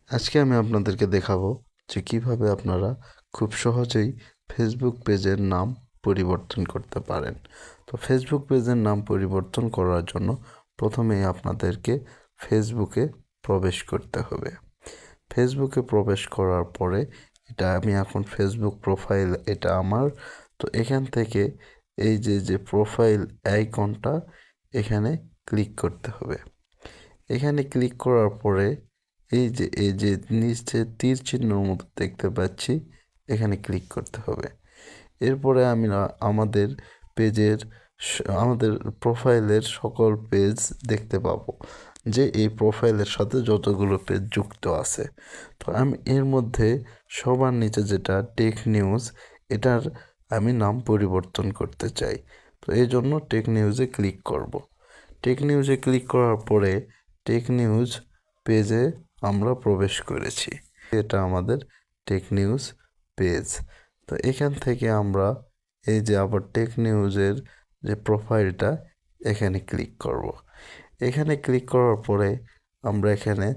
আজকে আমি আপনাদেরকে দেখাবো যে কিভাবে আপনারা খুব সহজেই ফেসবুক পেজের নাম পরিবর্তন করতে পারেন। তো ফেসবুক পেজের নাম পরিবর্তন করার জন্য প্রথমেই আপনাদেরকে ফেসবুকে প্রবেশ করতে হবে। ফেসবুকে প্রবেশ করার পরে আমি এখন ফেসবুক প্রোফাইল এটা আমার। তো এখান থেকে এই যে প্রোফাইল আইকনটা এখানে ক্লিক করতে হবে। এখানে ক্লিক করার পরে এই যে নিচে তীর চিহ্নর মতো দেখতে পাচ্ছি, এখানে ক্লিক করতে হবে। এরপরে আমাদের পেজের আমাদের প্রোফাইলের সকল পেজ দেখতে পাবো, যে এই প্রোফাইলের সাথে যতগুলো পেজ যুক্ত আছে। তো আমি এর মধ্যে সবার নিচে যেটা টেক নিউজ, এটার আমি নাম পরিবর্তন করতে চাই। তো এই জন্য টেক নিউজে ক্লিক করব। টেক নিউজে ক্লিক করার পরে টেক নিউজ পেজে আমরা প্রবেশ করেছি। এটা আমাদের টেক নিউজ পেজ। তো এখান থেকে আমরা এই যে আবার টেক নিউজের যে প্রোফাইলটা, এখানে ক্লিক করব। এখানে ক্লিক করার পরে আমরা এখানে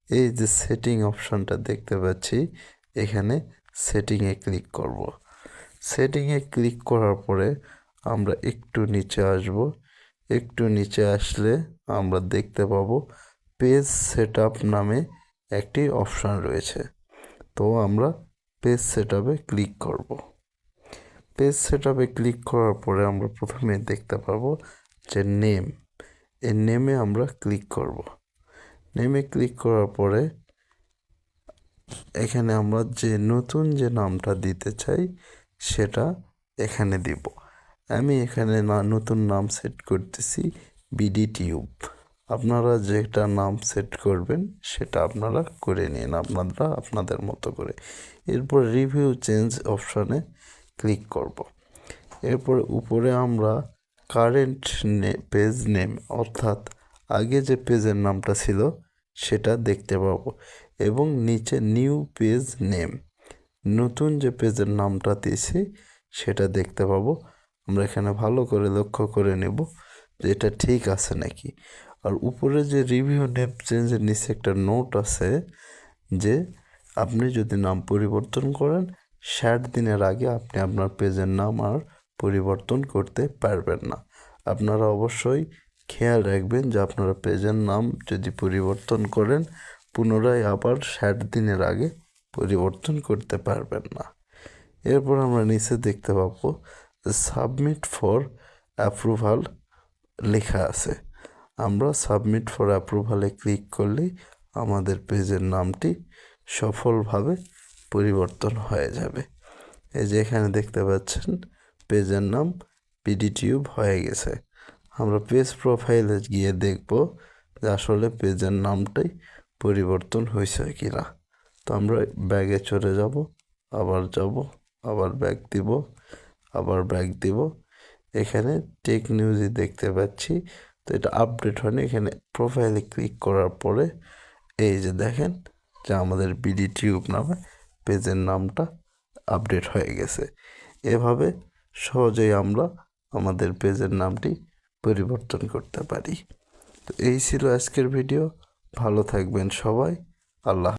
এই যে সেটিং অপশনটা দেখতে পাচ্ছি, এখানে সেটিংয়ে ক্লিক করব। সেটিংয়ে ক্লিক করার পরে আমরা একটু নিচে আসব। একটু নিচে আসলে আমরা দেখতে পাবো পেজ সেটআপ নামে একটি অপশান রয়েছে। তো আমরা পেজ সেটআপে ক্লিক করব। পেজ সেটআপে ক্লিক করার পরে আমরা প্রথমে দেখতে পাবো যে নেম, এই নেমে আমরা ক্লিক করব। নেমে ক্লিক করার পরে এখানে আমরা যে নতুন যে নামটা দিতে চাই সেটা এখানে দিব। আমি এখানে নতুন নাম সেট করতেছি বিডি টিউব। আপনারা যেটা নাম সেট করবেন সেটা আপনারা করে নিন আপনাদের মতো করে। এরপর রিভিউ চেঞ্জ অপশানে ক্লিক করব। এরপর উপরে আমরা কারেন্ট পেজ নেম, অর্থাৎ আগে যে পেজের নামটা ছিল সেটা দেখতে পাবো, এবং নিচে নিউ পেজ নেম, নতুন যে পেজের নামটা দিয়েছি সেটা দেখতে পাবো। আমরা এখানে ভালো করে লক্ষ্য করে নেব যে এটা ঠিক আছে নাকি। আর উপরে যে রিভিউ নেম চেঞ্জের নিচে একটা নোট আছে যে আপনি যদি নাম পরিবর্তন করেন 60 দিনের আগে আপনি আপনার পেজের নাম আর পরিবর্তন করতে পারবেন না। আপনারা অবশ্যই খেয়াল রাখবেন যে আপনারা পেজের নাম যদি পরিবর্তন করেন পুনরায় আবার 60 দিনের আগে পরিবর্তন করতে পারবেন না। এরপর আমরা নিচে দেখতে পাবো সাবমিট ফর অ্যাপ্রুভাল লেখা আছে। আমরা সাবমিট ফর অ্যাপ্রুভালে ক্লিক করলেই আমাদের পেজের নামটি সফলভাবে পরিবর্তন হয়ে যাবে। এই যে এখানে দেখতে পাচ্ছেন পেজের নাম বিডি টিউব হয়ে গেছে। আমরা পেজ প্রোফাইলে গিয়ে দেখব যে আসলে পেজের নামটাই পরিবর্তন হয়েছে কি না। তো আমরা ব্যাগে চলে যাব, আবার ব্যাগ দিব, আবার ব্যাগ দিব। এখানে টেক নিউজই দেখতে পাচ্ছি। তো এটা আপডেট হয়নি। এখানে প্রোফাইলে ক্লিক করার পরে এই যে দেখেন যে আমাদের বিডি টিউব নামে পেজের নামটা আপডেট হয়ে গেছে। এভাবে সহজেই আমরা আমাদের পেজের নামটি পরিবর্তন করতে পারি। তো এই ছিল আজকের ভিডিও। ভালো থাকবেন সবাই। আল্লাহ।